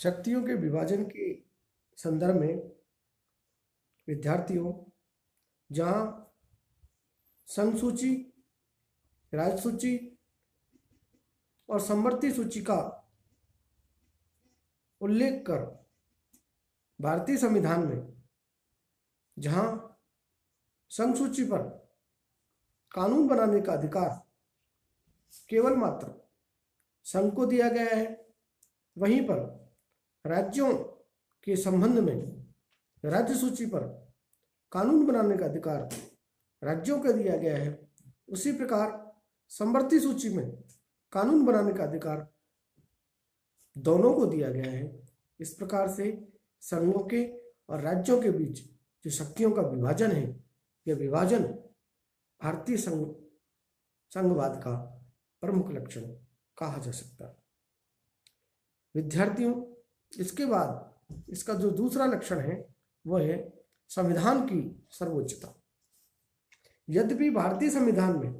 शक्तियों के विभाजन के संदर्भ में विद्यार्थियों, जहां संघ सूची, राज्य सूची और समवर्ती सूची का उल्लेख कर भारतीय संविधान में जहां संघ सूची पर कानून बनाने का अधिकार केवल मात्र संघ को दिया गया है, वहीं पर राज्यों के संबंध में राज्य सूची पर कानून बनाने का अधिकार राज्यों को दिया गया है। उसी प्रकार समवर्ती सूची में कानून बनाने का अधिकार दोनों को दिया गया है। इस प्रकार से संघों के और राज्यों के बीच जो शक्तियों का विभाजन है, यह विभाजन भारतीय संघवाद का प्रमुख लक्षण कहा जा सकता है। विद्यार्थियों, इसके बाद इसका जो दूसरा लक्षण है वह है संविधान की सर्वोच्चता। यद्यपि भारतीय संविधान में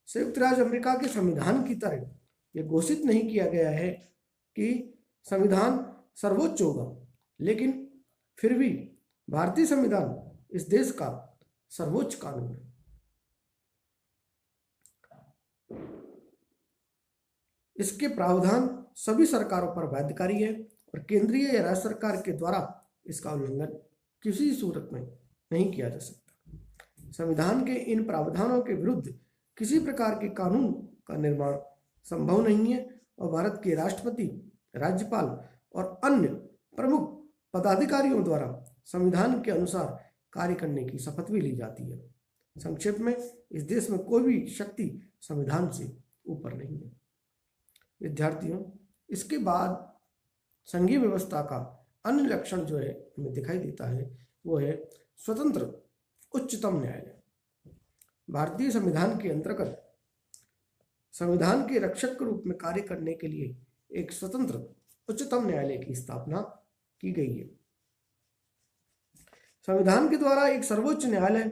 संयुक्त राज्य अमेरिका के संविधान की तरह यह घोषित नहीं किया गया है कि संविधान सर्वोच्च होगा, लेकिन फिर भी भारतीय संविधान इस देश का सर्वोच्च कानून है। इसके प्रावधान सभी सरकारों पर बाध्यकारी है और केंद्रीय या राज्य सरकार के द्वारा इसका उल्लंघन किसी सूरत में नहीं किया जा सकता। संविधान के इन प्रावधानों के विरुद्ध किसी प्रकार के कानून का निर्माण संभव नहीं है और भारत के राष्ट्रपति, राज्यपाल और अन्य प्रमुख पदाधिकारियों द्वारा संविधान के अनुसार कार्य करने की शपथ भी ली जाती है। संक्षेप में, इस देश में कोई भी शक्ति संविधान से ऊपर नहीं है। विद्यार्थियों, इसके बाद संघीय व्यवस्था का अन्य लक्षण जो है हमें दिखाई देता है वो है स्वतंत्र उच्चतम न्यायालय। भारतीय संविधान के अंतर्गत संविधान के रक्षक के रूप में कार्य करने के लिए एक स्वतंत्र उच्चतम न्यायालय की स्थापना की गई है। संविधान के द्वारा एक सर्वोच्च न्यायालय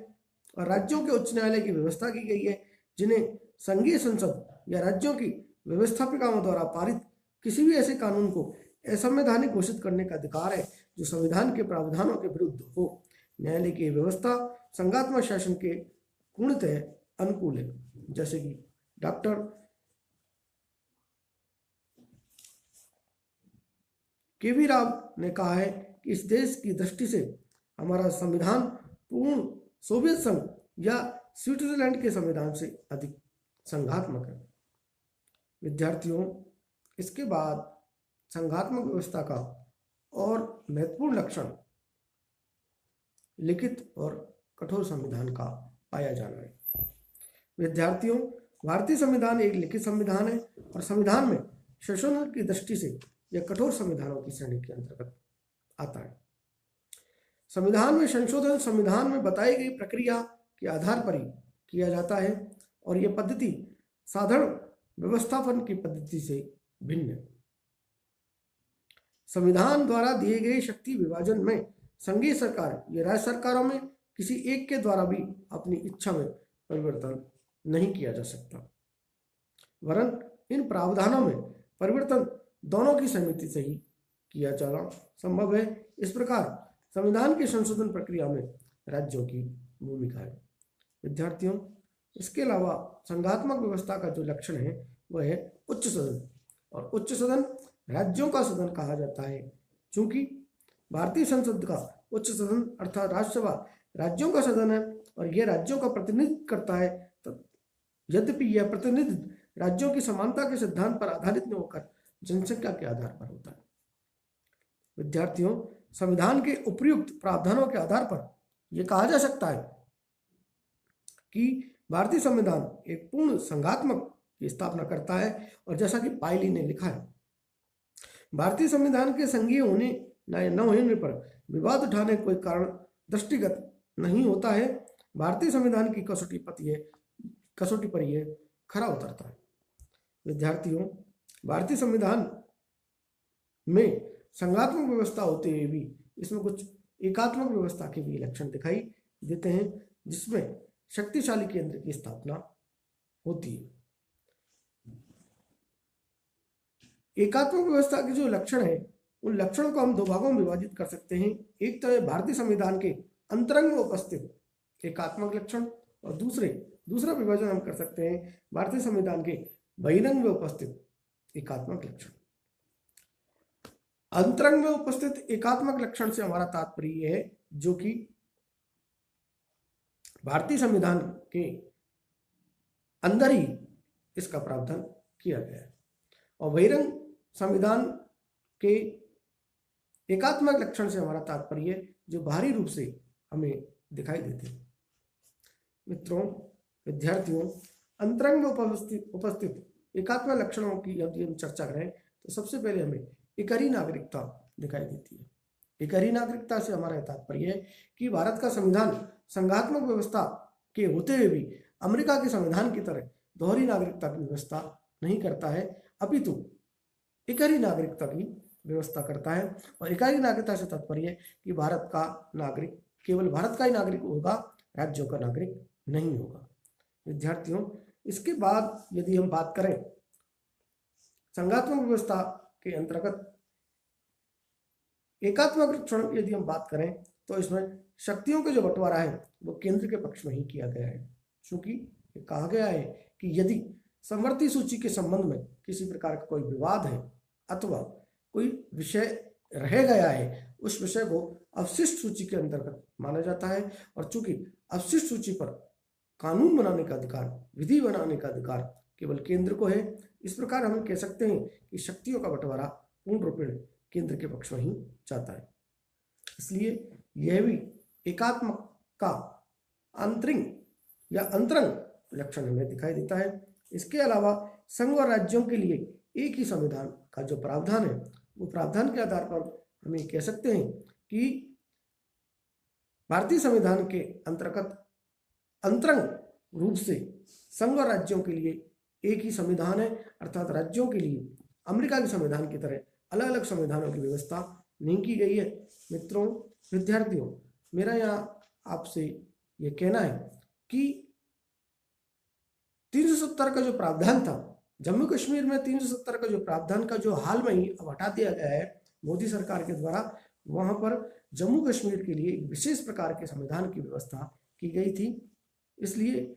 और राज्यों के उच्च न्यायालय की व्यवस्था की गई है, जिन्हें संघीय संसद या राज्यों की व्यवस्थापिकाओं द्वारा पारित किसी भी ऐसे कानून को असंवैधानिक घोषित करने का अधिकार है जो संविधान के प्रावधानों के विरुद्ध हो। न्यायालय की व्यवस्था संघात्मक शासन के पूर्णतः अनुकूल है। जैसे कि डॉक्टर के.वी. राव ने कहा है कि इस देश की दृष्टि से हमारा संविधान पूर्ण सोवियत संघ या स्विट्जरलैंड के संविधान से अधिक संघात्मक है। विद्यार्थियों, इसके बाद संघात्मक व्यवस्था का और महत्वपूर्ण लक्षण लिखित और कठोर संविधान का पाया जाना है। विद्यार्थियों, भारतीय संविधान एक लिखित संविधान है और संविधान में संशोधन की दृष्टि से यह कठोर संविधानों की श्रेणी के अंतर्गत आता है। संविधान में संशोधन संविधान में बताई गई प्रक्रिया के आधार पर ही किया जाता है और यह पद्धति साधारण व्यवस्थापन की पद्धति से भिन्न है। संविधान द्वारा दिए गए शक्ति विभाजन में संघीय सरकार या राज्य सरकारों में किसी एक के द्वारा भी अपनी इच्छा में परिवर्तन नहीं किया जा सकता, वरन इन प्रावधानों में परिवर्तन दोनों की सहमति से ही किया जाना संभव है। इस प्रकार संविधान की संशोधन प्रक्रिया में राज्यों की भूमिका है। विद्यार्थियों, इसके अलावा संघात्मक व्यवस्था का जो लक्षण है वह है उच्च सदन। और उच्च सदन राज्यों का सदन कहा जाता है, क्योंकि भारतीय संसद का उच्च सदन अर्थात राज्यसभा राज्यों का सदन है और यह राज्यों का प्रतिनिधित्व करता है। यद्यपि यह प्रतिनिधित्व राज्यों की समानता के सिद्धांत पर आधारित न होकर जनसंख्या के आधार पर होता है। विद्यार्थियों, संविधान के उपयुक्त प्रावधानों के आधार पर यह कहा जा सकता है कि भारतीय संविधान एक पूर्ण संघात्मक की स्थापना करता है और जैसा कि पायली ने लिखा है, भारतीय संविधान के संघीय होने न होने पर विवाद उठाने कोई कारण दृष्टिगत नहीं होता है। भारतीय संविधान की कसौटी पर यह खरा उतरता है। विद्यार्थियों, भारतीय संविधान में संघात्मक व्यवस्था होते हुए भी इसमें कुछ एकात्मक व्यवस्था के भी लक्षण दिखाई देते हैं, जिसमें शक्तिशाली केंद्र की स्थापना होती है। एकात्मक व्यवस्था के जो लक्षण है उन लक्षणों को हम दो भागों में विभाजित कर सकते हैं। एक तो है भारतीय संविधान के अंतरंग में उपस्थित एकात्मक लक्षण, और दूसरा विभाजन हम कर सकते हैं भारतीय संविधान के बहिरंग में उपस्थित एकात्मक लक्षण। अंतरंग में उपस्थित एकात्मक लक्षण से हमारा तात्पर्य है जो कि भारतीय संविधान के अंदर ही इसका प्रावधान किया गया है, और बहिरंग संविधान के एकात्मक लक्षण से हमारा तात्पर्य जो बाहरी रूप से हमें दिखाई देते हैं। मित्रों, विद्यार्थियों, अंतरंग में उपस्थित एकात्मक लक्षणों की यदि हम चर्चा करें तो सबसे पहले हमें एकहरी नागरिकता दिखाई देती है। एकहरी नागरिकता से हमारा तात्पर्य है कि भारत का संविधान संघात्मक व्यवस्था के होते हुए भी अमेरिका के संविधान की तरह दोहरी नागरिकता की व्यवस्था नहीं करता है, अपितु एकहरी नागरिकता की व्यवस्था करता है। और एकहरी नागरिकता से तात्पर्य है कि भारत का नागरिक केवल भारत का ही नागरिक होगा, राज्यों का नागरिक नहीं होगा। विद्यार्थियों, इसके बाद यदि हम बात करें संघात्मक व्यवस्था के अंतर्गत एकात्मक लक्षण यदि हम बात करें तो इसमें शक्तियों का जो बंटवारा है वो केंद्र के पक्ष में ही किया गया है, क्योंकि कहा गया है कि यदि समवर्ती सूची के संबंध में किसी प्रकार का कोई विवाद है अथवा कोई विषय रह गया है, उस विषय को अवशिष्ट सूची के अंतर्गत माना जाता है, और चूंकि अवशिष्ट सूची पर कानून बनाने का अधिकार, विधि बनाने का अधिकार केवल केंद्र को है, इस प्रकार हम कह सकते हैं कि शक्तियों का बंटवारा पूर्ण रूपेण केंद्र के पक्ष में ही जाता है। इसलिए यह भी एकात्मक का आंतरिक या अंतरंग लक्षण हमें दिखाई देता है। इसके अलावा संघ और राज्यों के लिए एक ही संविधान का जो प्रावधान है वो प्रावधान के आधार पर हम ये कह सकते हैं कि भारतीय संविधान के अंतर्गत अंतरंग रूप से संघ और राज्यों के लिए एक ही संविधान है, अर्थात राज्यों के लिए अमेरिका के संविधान की तरह अलग अलग संविधानों की व्यवस्था नहीं की गई है। मित्रों, विद्यार्थियों, मेरा यहाँ आपसे ये कहना है कि 370 का जो प्रावधान था जम्मू कश्मीर में, 370 का जो प्रावधान का जो हाल में ही अब हटा दिया गया है मोदी सरकार के द्वारा, वहां पर जम्मू कश्मीर के लिए एक विशेष प्रकार के संविधान की व्यवस्था की गई थी। इसलिए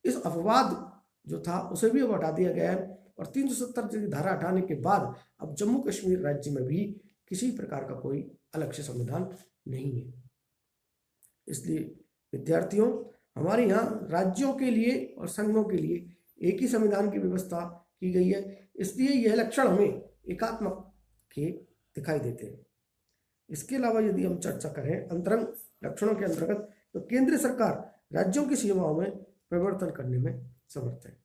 इस अपवाद जो था उसे भी अब हटा दिया गया है, और 370 की धारा हटाने के बाद अब जम्मू कश्मीर राज्य में भी किसी प्रकार का कोई अलग से संविधान नहीं है। इसलिए विद्यार्थियों, हमारे यहाँ राज्यों के लिए और संघों के लिए एक ही संविधान की व्यवस्था की गई है, इसलिए यह लक्षण हमें एकात्मक के दिखाई देते हैं। इसके अलावा यदि हम चर्चा करें अंतरंग लक्षणों के अंतर्गत, तो केंद्र सरकार राज्यों की सीमाओं में परिवर्तन करने में समर्थ है।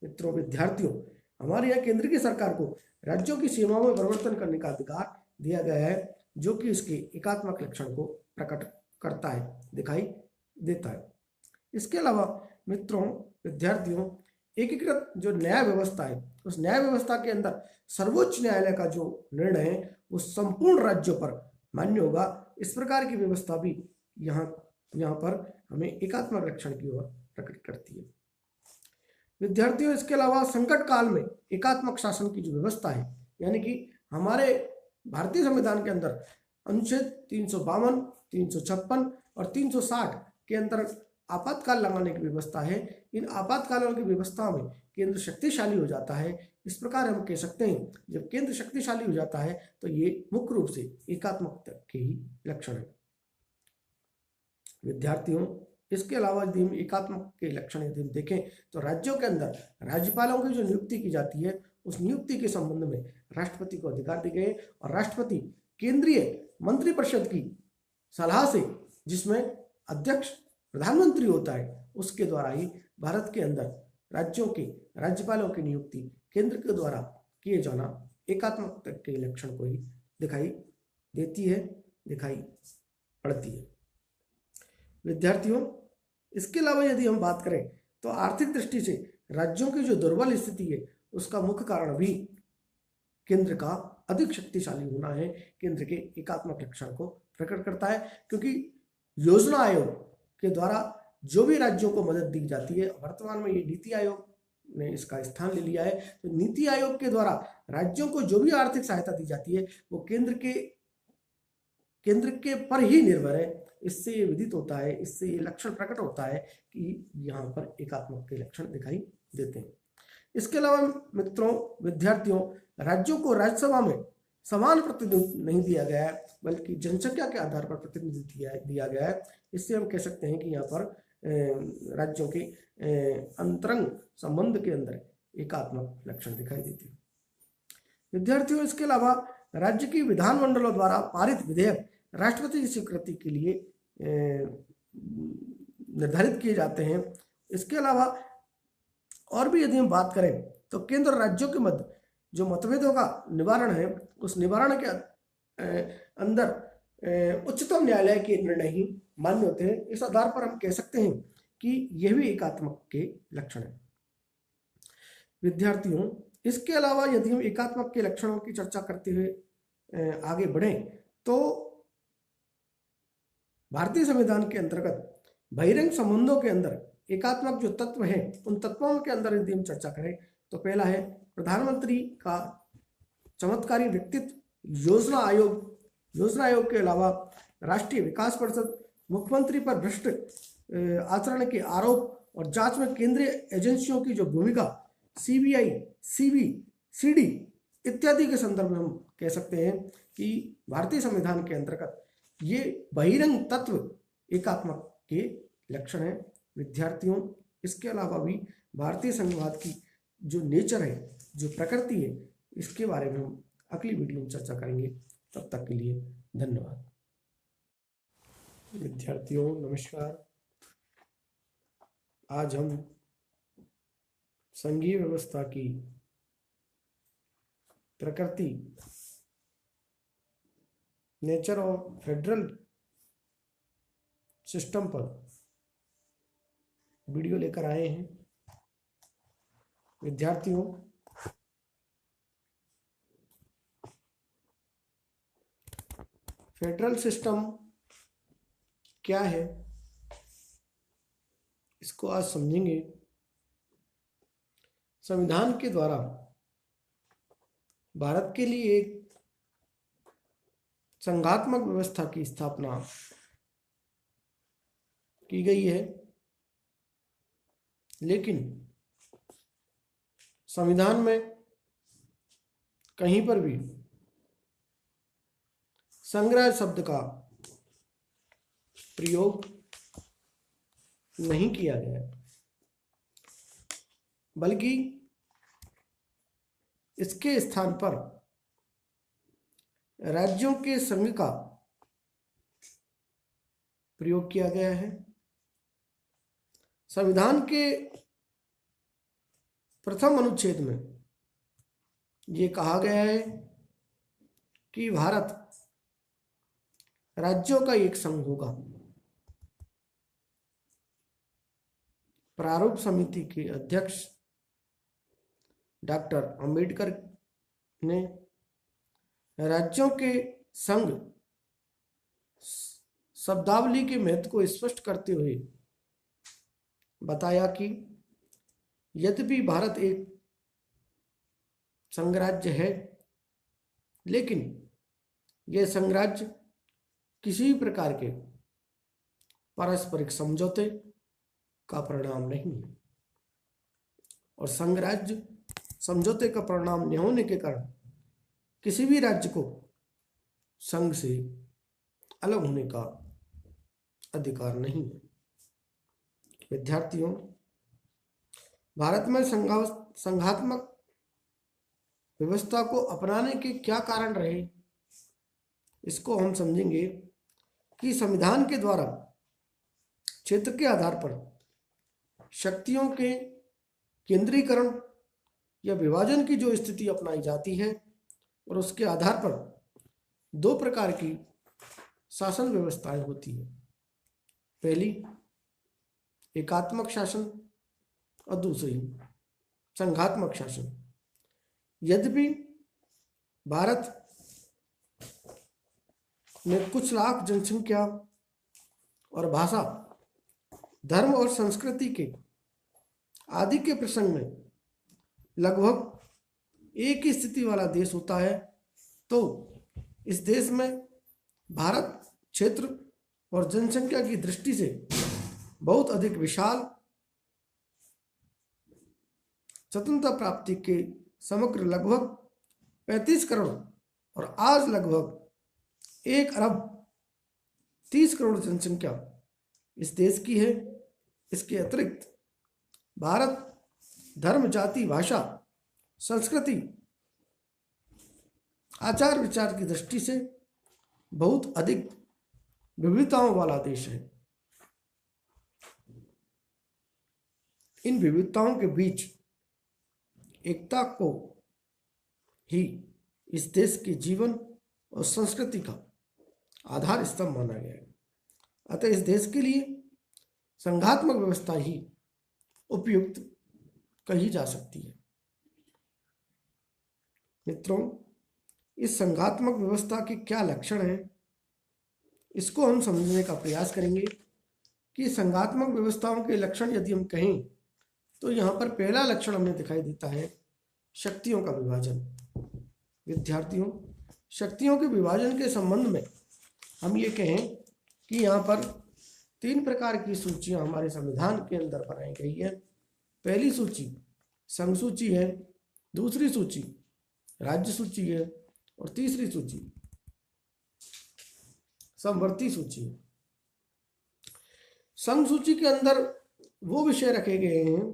मित्रों, विद्यार्थियों, हमारे यहाँ केंद्र की सरकार को राज्यों की सीमाओं में परिवर्तन करने का अधिकार दिया गया है, जो कि इसके एकात्मक लक्षण को प्रकट करता है, दिखाई देता है। इसके अलावा मित्रों, विद्यार्थियों, एकीकृत जो न्याय व्यवस्था है उस न्याय व्यवस्था के अंदर सर्वोच्च न्यायालय का जो निर्णय है वो संपूर्ण राज्यों पर मान्य होगा। इस प्रकार की व्यवस्था भी यहाँ पर हमें एकात्मक लक्षण की ओर प्रकट करती है। विद्यार्थियों, इसके अलावा संकट काल में एकात्मक शासन की जो व्यवस्था है, यानी कि हमारे भारतीय संविधान के अंदर अनुच्छेद 352, 356 और 360 के अंदर आपातकाल लगाने की व्यवस्था है। इन आपातकालों की व्यवस्था में केंद्र शक्तिशाली हो जाता है। इस प्रकार हम कह सकते हैं जब केंद्र शक्तिशाली हो जाता है तो ये मुख्य रूप से एकात्मकता के ही लक्षण है। विद्यार्थियों, इसके अलावा यदि हम एकात्मक के लक्षण यदि हम देखें तो राज्यों के अंदर राज्यपालों की जो नियुक्ति की जाती है उस नियुक्ति के संबंध में राष्ट्रपति को अधिकार दिए गए, और राष्ट्रपति केंद्रीय मंत्रिपरिषद की सलाह से, जिसमें अध्यक्ष प्रधानमंत्री होता है, उसके द्वारा ही भारत के अंदर राज्यों के राज्यपालों की नियुक्ति केंद्र के द्वारा किए जाना एकात्मकता के लक्षण को ही दिखाई देती है, दिखाई पड़ती है। विद्यार्थियों, इसके अलावा यदि हम बात करें तो आर्थिक दृष्टि से राज्यों की जो दुर्बल स्थिति है उसका मुख्य कारण भी केंद्र का अधिक शक्तिशाली होना है, केंद्र के एकात्मक लक्षण को प्रकट करता है, क्योंकि योजना आयोग के द्वारा जो भी राज्यों को मदद दी जाती है, वर्तमान में ये नीति आयोग ने इसका स्थान ले लिया है। तो नीति आयोग के द्वारा राज्यों को जो भी आर्थिक सहायता दी जाती है वो केंद्र के पर ही निर्भर है। इससे ये विदित होता है, इससे ये लक्षण प्रकट होता है कि यहाँ पर एकात्मक के लक्षण दिखाई देते हैं। इसके अलावा मित्रों, विद्यार्थियों, राज्यों को राज्यसभा में समान प्रतिनिधित्व नहीं दिया गया है, बल्कि जनसंख्या के आधार पर प्रतिनिधित्व दिया गया है। इससे हम कह सकते हैं कि यहाँ पर राज्यों के अंतरंग संबंध के अंदर एकात्मक लक्षण दिखाई देते हैं। विद्यार्थियों, इसके अलावा राज्य की विधानमंडलों द्वारा पारित विधेयक राष्ट्रपति की स्वीकृति के लिए निर्धारित किए जाते हैं। इसके अलावा और भी यदि हम बात करें तो केंद्र और राज्यों के मध्य जो मतभेदों का निवारण है, उस निवारण के अंदर उच्चतम न्यायालय के निर्णय ही मान्य होते हैं। इस आधार पर हम कह सकते हैं कि यह भी एकात्मक के लक्षण है। विद्यार्थियों, इसके अलावा यदि हम एकात्मक के लक्षणों की चर्चा करते हुए आगे बढ़ें तो भारतीय संविधान के अंतर्गत बहिरंग संबंधों के अंदर एकात्मक जो तत्व हैं, उन तत्वों के अंदर यदि हम चर्चा करें तो पहला है प्रधानमंत्री का चमत्कारी व्यक्तित्व, योजना आयोग के अलावा राष्ट्रीय विकास परिषद, मुख्यमंत्री पर भ्रष्ट आचरण के आरोप और जांच में केंद्रीय एजेंसियों की जो भूमिका, सीबीआई, सीडी इत्यादि के संदर्भ में हम कह सकते हैं कि भारतीय संविधान के अंतर्गत ये बहिरंग तत्व एकात्मक के लक्षण है। विद्यार्थियों, इसके अलावा भी भारतीय संघवाद की जो नेचर है, जो प्रकृति है, इसके बारे में हम अगली वीडियो में चर्चा करेंगे। तब तक के लिए धन्यवाद। विद्यार्थियों नमस्कार। आज हम संघीय व्यवस्था की प्रकृति, नेचर ऑफ फेडरल सिस्टम पर वीडियो लेकर आए हैं। विद्यार्थियों, फेडरल सिस्टम क्या है, इसको आज समझेंगे। संविधान के द्वारा भारत के लिए एक संघात्मक व्यवस्था की स्थापना की गई है, लेकिन संविधान में कहीं पर भी संग्रह शब्द का प्रयोग नहीं किया गया, बल्कि इसके स्थान पर राज्यों के संघ का प्रयोग किया गया है। संविधान के प्रथम अनुच्छेद में ये कहा गया है कि भारत राज्यों का एक संघ होगा। प्रारूप समिति के अध्यक्ष डॉक्टर अंबेडकर ने राज्यों के संघ शब्दावली के महत्व को स्पष्ट करते हुए बताया कि यद्यपि भारत एक संघराज्य है, लेकिन यह संघराज्य किसी भी प्रकार के पारस्परिक समझौते का परिणाम नहीं है, और संघराज्य समझौते का परिणाम न होने के कारण किसी भी राज्य को संघ से अलग होने का अधिकार नहीं है। विद्यार्थियों, भारत में संघात्मक व्यवस्था को अपनाने के क्या कारण रहे, इसको हम समझेंगे कि संविधान के द्वारा क्षेत्र के आधार पर शक्तियों के केंद्रीकरण या विभाजन की जो स्थिति अपनाई जाती है, और उसके आधार पर दो प्रकार की शासन व्यवस्थाएं होती है। पहली एकात्मक शासन और दूसरी संघात्मक शासन। यद्यपि भारत में कुछ लाख जनसंख्या और भाषा, धर्म और संस्कृति के आदि के प्रसंग में लगभग एक ही स्थिति वाला देश होता है, तो इस देश में भारत क्षेत्र और जनसंख्या की दृष्टि से बहुत अधिक विशाल, स्वतंत्रता प्राप्ति के समग्र लगभग 35 करोड़ और आज लगभग 1 अरब 30 करोड़ जनसंख्या इस देश की है। इसके अतिरिक्त भारत धर्म, जाति, भाषा, संस्कृति, आचार विचार की दृष्टि से बहुत अधिक विविधताओं वाला देश है। इन विविधताओं के बीच एकता को ही इस देश के जीवन और संस्कृति का आधार स्तंभ माना गया है। अतः इस देश के लिए संघात्मक व्यवस्था ही उपयुक्त कही जा सकती है। मित्रों, इस संघात्मक व्यवस्था के क्या लक्षण हैं, इसको हम समझने का प्रयास करेंगे कि संघात्मक व्यवस्थाओं के लक्षण यदि हम कहें तो यहाँ पर पहला लक्षण हमें दिखाई देता है शक्तियों का विभाजन। विद्यार्थियों, शक्तियों के विभाजन के संबंध में हम ये कहें कि यहाँ पर 3 प्रकार की सूचियाँ हमारे संविधान के अंदर बनाई गई है। पहली सूची संघ सूची है, दूसरी सूची राज्य सूची है और तीसरी सूची समवर्ती सूची है। संघ सूची के अंदर वो विषय रखे गए हैं